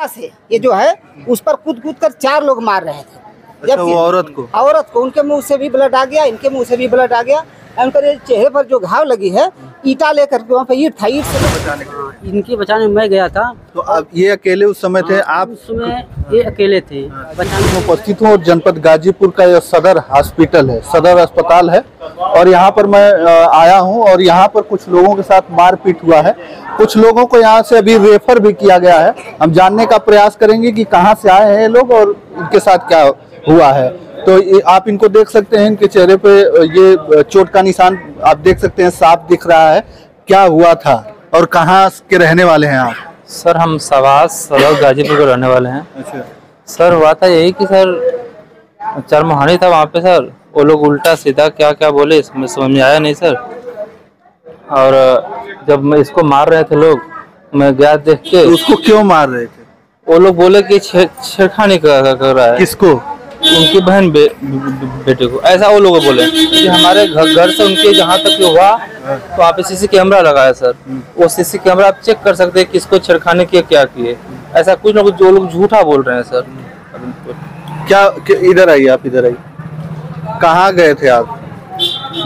से ये जो है उस पर कूद कर 4 लोग मार रहे थे। जब वो औरत को उनके मुंह से भी ब्लड आ गया, इनके मुंह से भी ब्लड आ गया। उनके चेहरे पर जो घाव लगी है, ईटा लेकर के वहाँ पे ईट था, ईट से इनके बचाने में मैं गया था। तो अब ये अकेले उस समय थे? आप उस समय ये अकेले थे। बचाने में उपस्थित हूँ और जनपद गाजीपुर का यह सदर हॉस्पिटल है, सदर अस्पताल है और यहाँ पर मैं आया हूँ और यहाँ पर कुछ लोगों के साथ मारपीट हुआ है। कुछ लोगों को यहाँ से अभी रेफर भी किया गया है। हम जानने का प्रयास करेंगे कि कहाँ से आए हैं ये लोग और इनके साथ क्या हुआ है। तो आप इनको देख सकते हैं, इनके चेहरे पे ये चोट का निशान आप देख सकते हैं, साफ दिख रहा है। क्या हुआ था और कहाँ के रहने वाले हैं आप? सर हम सवास सदर गाजीपुर के रहने वाले हैं। अच्छा सर हुआ था यही कि सर चरमोहानी था वहाँ पे सर, वो लोग उल्टा सीधा क्या क्या बोले इसमें समझ में आया नहीं सर। और जब मैं इसको मार रहे थे लोग, मैं गया देख के। तो उसको क्यों मार रहे थे? वो लोग बोले कि छेड़खानी कर रहा है। किसको? उनकी बहन बेटे को। ऐसा वो लोग बोले कि हमारे घर से उनके जहाँ तक हुआ तो वहाँ पे सीसी कैमरा लगा है सर, वो सीसी कैमरा आप चेक कर सकते हैं किसको छेड़खानी किए क्या किए। ऐसा कुछ ना कुछ जो लोग झूठा बोल रहे हैं सर। क्या इधर आइए, आप इधर आइए। कहाँ गए थे आप?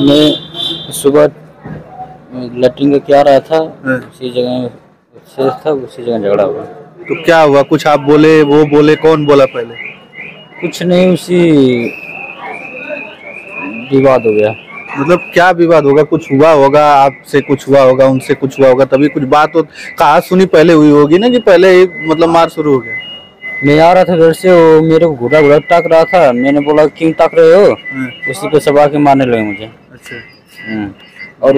मैं सुबह लैट्रिन का क्या रहा था, उसी जगह शेष था, उसी जगह झगड़ा हुआ। तो क्या हुआ? कुछ आप बोले, वो बोले, कौन बोला पहले? कुछ नहीं, उसी विवाद हो गया। मतलब क्या विवाद होगा? कुछ हुआ होगा, आपसे कुछ हुआ होगा, उनसे कुछ हुआ होगा, तभी कुछ बात हो कहा सुनी पहले हुई होगी ना, कि पहले मतलब मार शुरू हो गया। मैं आ रहा था घर से, वो मेरे को घुटा टाक रहा था। मैंने बोला क्यों टाक रहे हो? उसी पे सब आके मारने लगे मुझे। अच्छा। और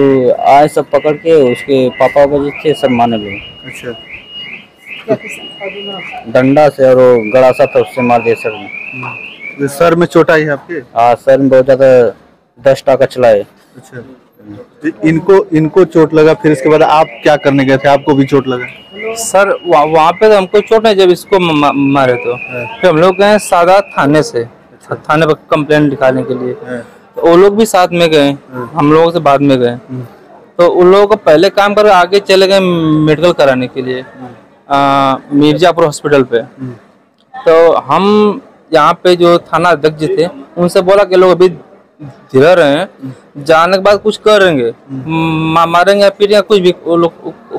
आए सब पकड़ के, उसके पापा बजे थे, सब मारने लगे। अच्छा। डंडा से और वो गड़ासा था, उससे मार दिया सर में। सर में चोट आई है आपके? हाँ, सर में बहुत ज्यादा 10 टाका चला है। अच्छा। इनको चोट लगा, फिर इसके बाद आप क्या करने गए थे? आपको भी चोट लगा? सर वहाँ पे तो हमको चोट नहीं, जब इसको मारे तो फिर हम लोग गए सादा थाने से, थाने पर कंप्लेंट लिखाने के लिए। तो वो लोग भी साथ में गए, हम लोगों से बाद में गए। तो उन लोगों को पहले काम कर आगे चले गए मेडिकल कराने के लिए मिर्जापुर हॉस्पिटल पे। तो हम यहाँ पे जो थाना अध्यक्ष जी थे, उनसे बोला कि लोग अभी धीरे रहे हैं, जाने के बाद कुछ करेंगे, मारेंगे या फिर या कुछ भी वो लोग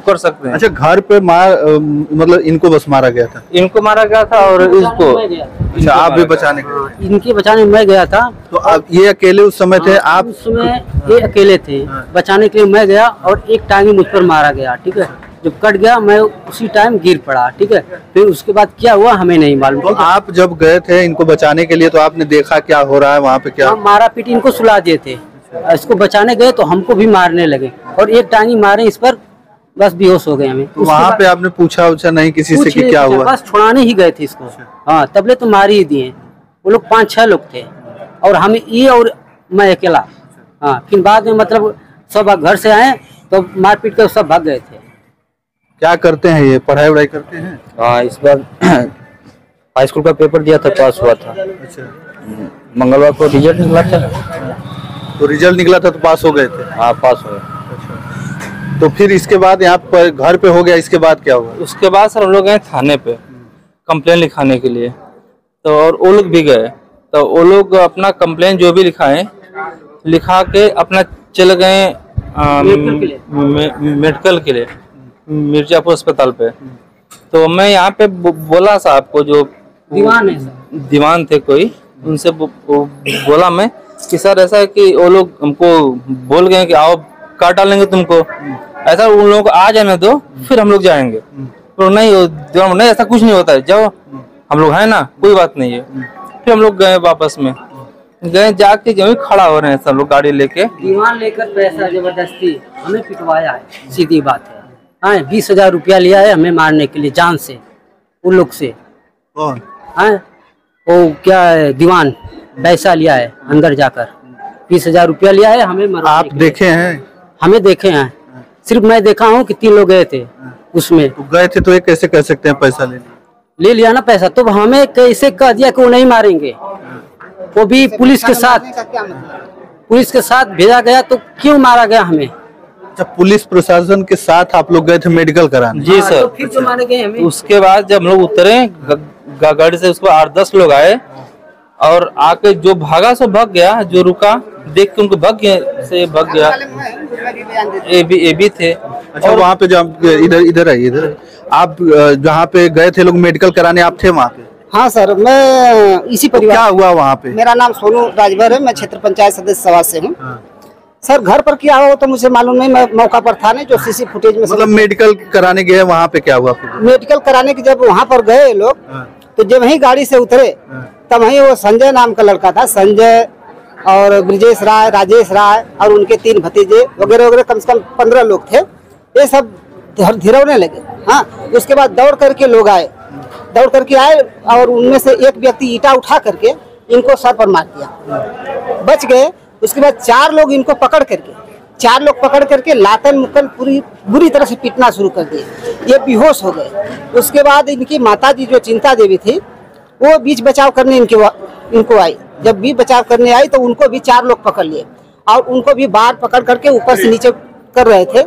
कर सकते हैं। अच्छा, घर पे मतलब इनको बस मारा गया था? इनको मारा गया था और इसको। अच्छा, आप भी बचाने गए? इनके बचाने में मैं गया था। तो अब ये अकेले उस समय थे? आप उस समय ये अकेले थे। बचाने के लिए मैं गया और एक टांगी मुझ पर मारा गया। ठीक है, जब कट गया मैं उसी टाइम गिर पड़ा। ठीक है, फिर उसके बाद क्या हुआ हमें नहीं मालूम। तो आप जब गए थे इनको बचाने के लिए, तो आपने देखा क्या हो रहा है वहाँ पे? क्या मारा पीटी, इनको सुला दिए थे। इसको बचाने गए तो हमको भी मारने लगे और एक टांगी मारे इस पर, बस बेहोश हो गए हमें। तो वहाँ पे आपने पूछा नहीं किसी से कि क्या हुआ? बस छुड़ाने ही गए थे इसको। हाँ, तबले तो मार ही दिए। वो लोग 5-6 लोग थे और हम ये और मैं अकेला। हाँ, फिर बाद में मतलब सब घर से आए तो मार पीट कर सब भाग गए थे। क्या करते हैं ये? पढ़ाई वढ़ाई करते हैं? हाँ, इस बार हाई स्कूल का पेपर दिया था, पास हुआ था। अच्छा। मंगलवार को रिजल्ट निकला था। तो रिजल्ट निकला था तो पास हो गए थे? हाँ, पास हो गए। अच्छा। तो फिर इसके बाद यहाँ पर घर पे हो गया, इसके बाद क्या हुआ? उसके बाद सर हम लोग गए थाने पे कंप्लेन लिखाने के लिए। तो और वो लोग भी गए, तो वो लोग अपना कंप्लेन जो भी लिखाए, लिखा के अपना चले गए मेडिकल के लिए मिर्जापुर अस्पताल पे। तो मैं यहाँ पे बोला साहब को, जो दीवान थे कोई, उनसे बोला मैं कि सर ऐसा है कि वो लोग हमको बोल गए कि आओ काट डालेंगे तुमको, ऐसा उन लोगों को आ जाने दो फिर हम लोग जाएंगे। तो नहीं, दीवान नहीं, ऐसा कुछ नहीं होता है, जाओ हम लोग हैं ना, कोई बात नहीं है। फिर हम लोग गए, वापस में गए, जाके जो खड़ा हो रहे हैं सब लोग गाड़ी लेके। दीवान लेकर पैसा जबरदस्ती हमें पिटवाया है, सीधी बात है। हाँ, 20,000 रुपया लिया है हमें मारने के लिए, जान से, उन लोग से। कौन? हाँ, वो क्या है, दीवान पैसा लिया है अंदर जाकर, 20,000 रुपया लिया है हमें मारने। आप देखे हैं? हमें देखे हैं, सिर्फ मैं देखा हूँ कि 3 लोग गए थे उसमें। तो गए थे तो ये कैसे कह सकते हैं पैसा ले लिया ना पैसा? तो हमें कैसे कह दिया कि वो नहीं मारेंगे? वो भी पुलिस के साथ भेजा गया, तो क्यों मारा गया हमें? अच्छा, पुलिस प्रशासन के साथ आप लोग गए थे मेडिकल कराने? जी तो सर। फिर जो मारे गए हमें। उसके बाद जब हम लोग उतरे गाड़ी से, उसको 8-10 लोग आए और आके जो भागा सो भाग गया, जो रुका देख के उनको भाग गया। ये भी थे। अच्छा, वहाँ पे जब इधर आइए, इधर आप जहाँ पे गए थे लोग मेडिकल कराने, आप थे वहाँ पे? हाँ सर, मैं इसी परिवार। क्या हुआ वहाँ पे? मेरा नाम सोनू राजभर है, मैं क्षेत्र पंचायत सदस्य सवाज से हूँ। सर घर पर क्या हुआ तो मुझे मालूम नहीं, मैं मौका पर था नहीं, जो सीसी फुटेज में मतलब मेडिकल कराने गए, वहाँ पे क्या हुआ फिर? मेडिकल कराने की जब वहाँ पर गए लोग, तो जब वहीं गाड़ी से उतरे तब वहीं वो संजय नाम का लड़का था, संजय और ब्रिजेश राय, राजेश राय और उनके 3 भतीजे वगैरह वगैरह, कम से कम 15 लोग थे। ये सब धिरौने लगे। हाँ, उसके बाद दौड़ करके लोग आए, और उनमें से एक व्यक्ति ईंटा उठा करके इनको सर पर मार दिया, बच गए। उसके बाद 4 लोग इनको पकड़ करके लातन मुक्कल पूरी बुरी तरह से पीटना शुरू कर दिए। ये बेहोश हो गए। उसके बाद इनकी माताजी जो चिंता देवी थी, वो बीच बचाव करने इनको आई। जब बीच बचाव करने आई तो उनको भी 4 लोग पकड़ लिए और उनको भी बाहर पकड़ करके ऊपर से नीचे कर रहे थे।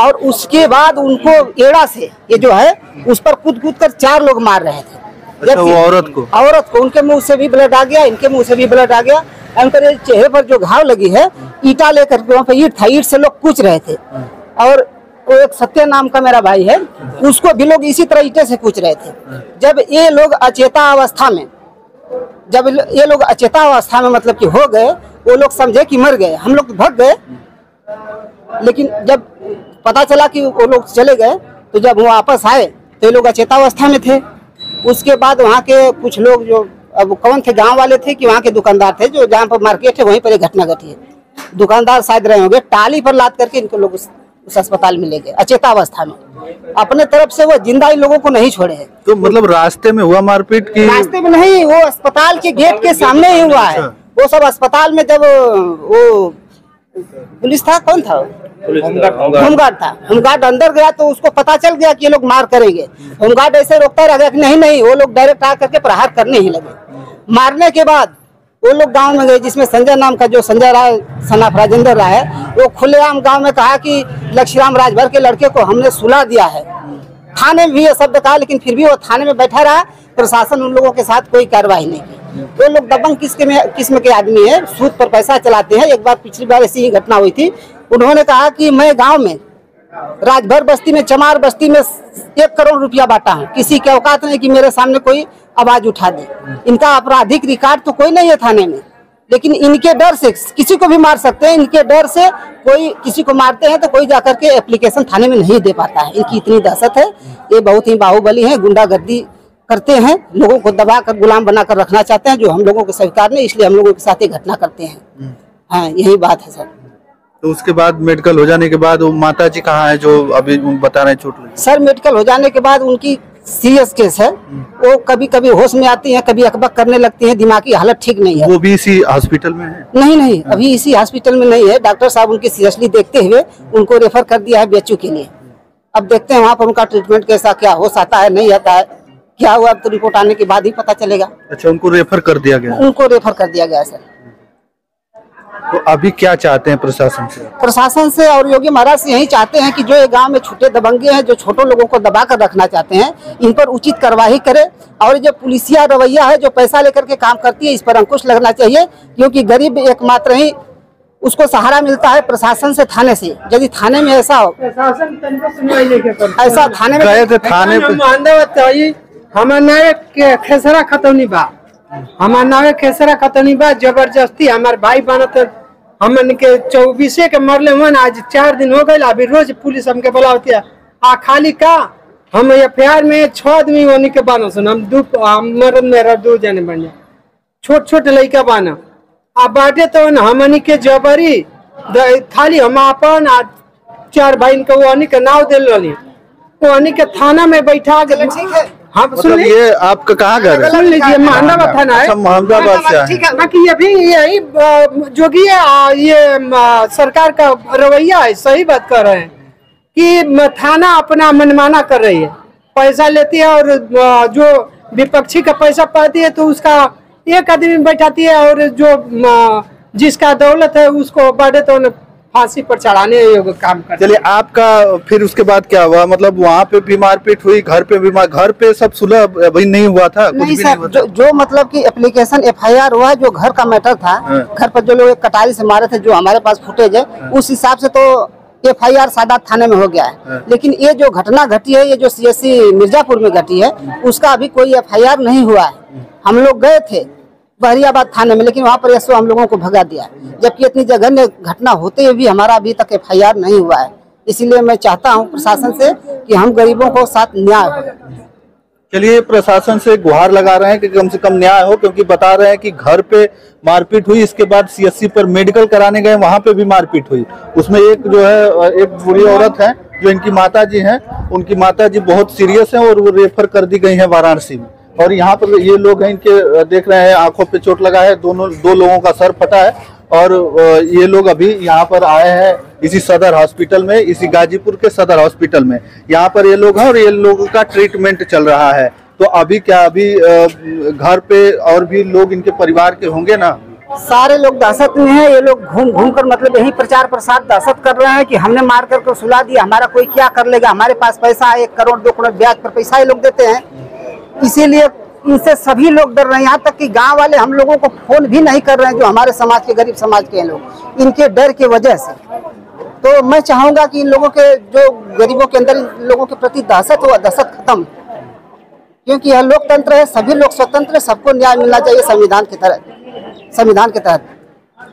और उसके बाद उनको एड़ा से ये जो है उस पर कूद कर 4 लोग मार रहे थे। अच्छा, वो औरत को उनके मुंह से भी ब्लड आ गया, इनके मुंह से भी ब्लड आ गया। उनके चेहरे पर जो घाव लगी है, ईटा लेकर के, वहाँ पे ईट था, ईट से लोग कूच रहे थे। और वो एक सत्य नाम का मेरा भाई है, उसको भी लोग इसी तरह ईटे से कूच रहे थे। जब ये लोग अचेता अवस्था में मतलब कि हो गए, वो लोग समझे कि मर गए, हम लोग तो भाग गए। लेकिन जब पता चला कि वो लोग चले गए, तो जब वो वापस आए तो ये लोग अचेतावस्था में थे। उसके बाद वहाँ के कुछ लोग, जो अब कौन थे, गांव वाले थे कि वहाँ के दुकानदार थे, जो जहाँ पर मार्केट है वहीं पर एक घटना घटी है। दुकानदार शायद रहे होंगे, टाली पर लाद करके इनको लोग उस अस्पताल में ले गए अचेतावस्था में। अपने तरफ से वो जिंदा इन लोगों को नहीं छोड़े हैं। तो मतलब रास्ते में हुआ मारपीट की? रास्ते में नहीं, वो अस्पताल के गेट के सामने ही हुआ है। वो सब अस्पताल में, जब वो पुलिस था, कौन था, होमगार्ड अंदर गया तो उसको पता चल गया कि ये लोग मार करेंगे। होमगार्ड ऐसे रोकता रह गया कि नहीं, वो लोग डायरेक्ट आ करके प्रहार करने ही लगे। मारने के बाद वो लोग गांव में गए, जिसमें संजय नाम का जो संजय राय सनाफ राजेंद्र राय है, वो खुलेआम गांव में कहा कि लक्ष्मीराम राजभर के लड़के को हमने सुला दिया है। थाने में भी ये शब्द कहा, लेकिन फिर भी वो थाने में बैठा रहा। प्रशासन उन लोगों के साथ कोई कार्रवाई नहीं की। वो लोग दबंग किस्म के आदमी है, सूद पर पैसा चलाते हैं। एक बार पिछली बार ऐसी ही घटना हुई थी। उन्होंने कहा कि मैं गांव में राजभर बस्ती में, चमार बस्ती में 1 करोड़ रुपया बांटा हूँ। किसी के औकात नहीं कि मेरे सामने कोई आवाज उठा दे। इनका आपराधिक रिकॉर्ड तो कोई नहीं है थाने में, लेकिन इनके डर से किसी को भी मार सकते हैं। इनके डर से कोई किसी को मारते हैं तो कोई जाकर के एप्लीकेशन थाने में नहीं दे पाता है। इनकी इतनी दहशत है। ये बहुत ही बाहुबली है, गुंडागर्दी करते हैं, लोगों को दबा कर गुलाम बनाकर रखना चाहते हैं, जो हम लोगों को स्वीकार नहीं, इसलिए हम लोगों के साथ ये घटना करते हैं। हाँ, यही बात है सर। तो उसके बाद मेडिकल हो जाने के बाद वो माता जी कहाँ है, जो अभी बता रहे हैं चोट लगी? सर मेडिकल हो जाने के बाद उनकी सीरियस केस है। वो कभी कभी होश में आती हैं, कभी अकबक करने लगती हैं, दिमागी हालत ठीक नहीं है। वो भी इसी हॉस्पिटल में है? नहीं, अभी इसी हॉस्पिटल में नहीं है। डॉक्टर साहब उनकी सीरियसली देखते हुए उनको रेफर कर दिया है BHU के लिए। अब देखते हैं वहाँ पर उनका ट्रीटमेंट कैसा, क्या होश आता है, नहीं आता है, क्या हुआ, अब तो रिपोर्ट आने के बाद ही पता चलेगा। अच्छा, उनको रेफर कर दिया गया? उनको रेफर कर दिया गया सर। तो अभी क्या चाहते हैं प्रशासन से? प्रशासन से और योगी महाराज से यही चाहते हैं कि जो ये गांव में छुट्टे दबंगे हैं, जो छोटे लोगों को दबा कर रखना चाहते हैं, इन पर उचित कार्रवाई करे। और जो पुलिसिया रवैया है, जो पैसा लेकर के काम करती है, इस पर अंकुश लगना चाहिए। क्योंकि गरीब एकमात्र ही उसको सहारा मिलता है प्रशासन से, थाने से। यदि थाने में ऐसा हो, ऐसा थाने में गए थे, थाने पे हमारे खेसरा खतौनी बा, हमार नावे खेसरा खतौनी बा। जबरदस्ती हमार भाई बनत हमन के 24 के मरले हुन। आज 4 दिन हो गए, अभी रोज पुलिस हमके बुलावती है। आ खाली का हम FIR में 6 आदमी होने के बानो सुन, हम मरद मेरा 2 जने बने, छोट लड़का बाना। आ बाटे तो हमनी के जबरी खाली हम अपन 4 भाई के वो के नाव दिल रही, वो के थाना में बैठा गए। हाँ, मतलब ये आपका कहाँ घर है? सुन लीजिए, मोहम्मदाबाद थाना है। मोहम्मदाबाद से है। बाकी अभी यही जोगी ये सरकार का रवैया है, सही बात कर रहे हैं कि थाना अपना मनमाना कर रही है, पैसा लेती है और जो विपक्षी का पैसा पाती है तो उसका एक आदमी बैठाती है, और जो जिसका दौलत है उसको बढ़े तो फांसी पर चढ़ाने योग्य काम करते। चलिए, आपका फिर उसके बाद क्या हुआ? मतलब वहाँ पे भी मारपीट हुई, घर पे भी घर पे सब सुलह अभी नहीं हुआ था? कुछ नहीं भी सर, हुआ था? जो मतलब कि एप्लीकेशन FIR हुआ है, जो घर का मैटर था, घर पर जो लोग कटारी से मारे थे, जो हमारे पास फुटेज है, उस हिसाब से तो FIR सादात थाने में हो गया है। लेकिन ये जो घटना घटी है, ये जो CSC मिर्जापुर में घटी है, उसका अभी कोई FIR नहीं हुआ है। हम लोग गए थे बहरियाबाद थाने में, लेकिन वहाँ पर SO हम लोगों को भगा दिया, जबकि इतनी जघन्य घटना होते हुए भी हमारा अभी तक FIR नहीं हुआ है। इसीलिए मैं चाहता हूँ प्रशासन से कि हम गरीबों को साथ न्याय हो। चलिए, प्रशासन से गुहार लगा रहे हैं कि कम से कम न्याय हो, क्योंकि बता रहे हैं कि घर पे मारपीट हुई, इसके बाद CSC पर मेडिकल कराने गए, वहां पे भी मारपीट हुई। उसमें एक जो है, एक बुरी औरत है जो इनकी माताजी हैं, उनकी माताजी बहुत सीरियस हैं और वो रेफर कर दी गई हैं वाराणसी में। और यहाँ पर ये लोग हैं, इनके देख रहे हैं आंखों पे चोट लगा है, दो लोगों का सर फटा है। और ये लोग अभी यहाँ पर आए हैं इसी सदर हॉस्पिटल में, इसी गाजीपुर के सदर हॉस्पिटल में यहाँ पर ये लोग हैं और ये लोगों का ट्रीटमेंट चल रहा है। तो अभी क्या, अभी घर पे और भी लोग इनके परिवार के होंगे ना? सारे लोग दहशत में हैं। ये लोग घूम घूम कर मतलब यही प्रचार प्रसार दहशत कर रहे हैं कि हमने मार करके सुला दिया, हमारा कोई क्या कर लेगा, हमारे पास पैसा है, 1 करोड़ 2 करोड़ ब्याज पर पैसा ये लोग देते हैं। इसीलिए इनसे सभी लोग डर रहे हैं। यहाँ तक कि गांव वाले हम लोगों को फोन भी नहीं कर रहे हैं, जो हमारे समाज के गरीब समाज के लोग, इनके डर की वजह से। तो मैं चाहूंगा कि इन लोगों के, जो गरीबों के अंदर इन लोगों के प्रति दहशत हो, दहशत खत्म, क्योंकि यह लोकतंत्र है, सभी लोग स्वतंत्र, सबको न्याय मिलना चाहिए संविधान के तहत।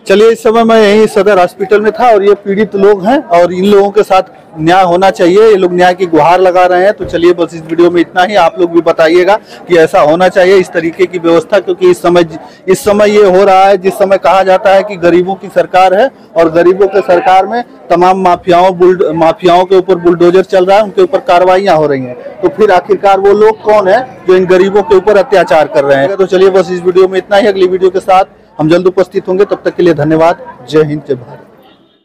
चलिए, इस समय मैं यही सदर हॉस्पिटल में था और ये पीड़ित लोग हैं और इन लोगों के साथ न्याय होना चाहिए। ये लोग न्याय की गुहार लगा रहे हैं। तो चलिए, बस इस वीडियो में इतना ही। आप लोग भी बताइएगा कि ऐसा होना चाहिए, इस तरीके की व्यवस्था, क्योंकि इस समय ये हो रहा है जिस समय कहा जाता है कि गरीबों की सरकार है और गरीबों के सरकार में तमाम माफियाओं के ऊपर बुलडोजर चल रहा है, उनके ऊपर कार्रवाइयां हो रही हैं। तो फिर आखिरकार वो लोग कौन है जो इन गरीबों के ऊपर अत्याचार कर रहे हैं? तो चलिए, बस इस वीडियो में इतना ही। अगली वीडियो के साथ हम जल्द उपस्थित होंगे। तब तक के लिए धन्यवाद। जय हिंद, जय भारत।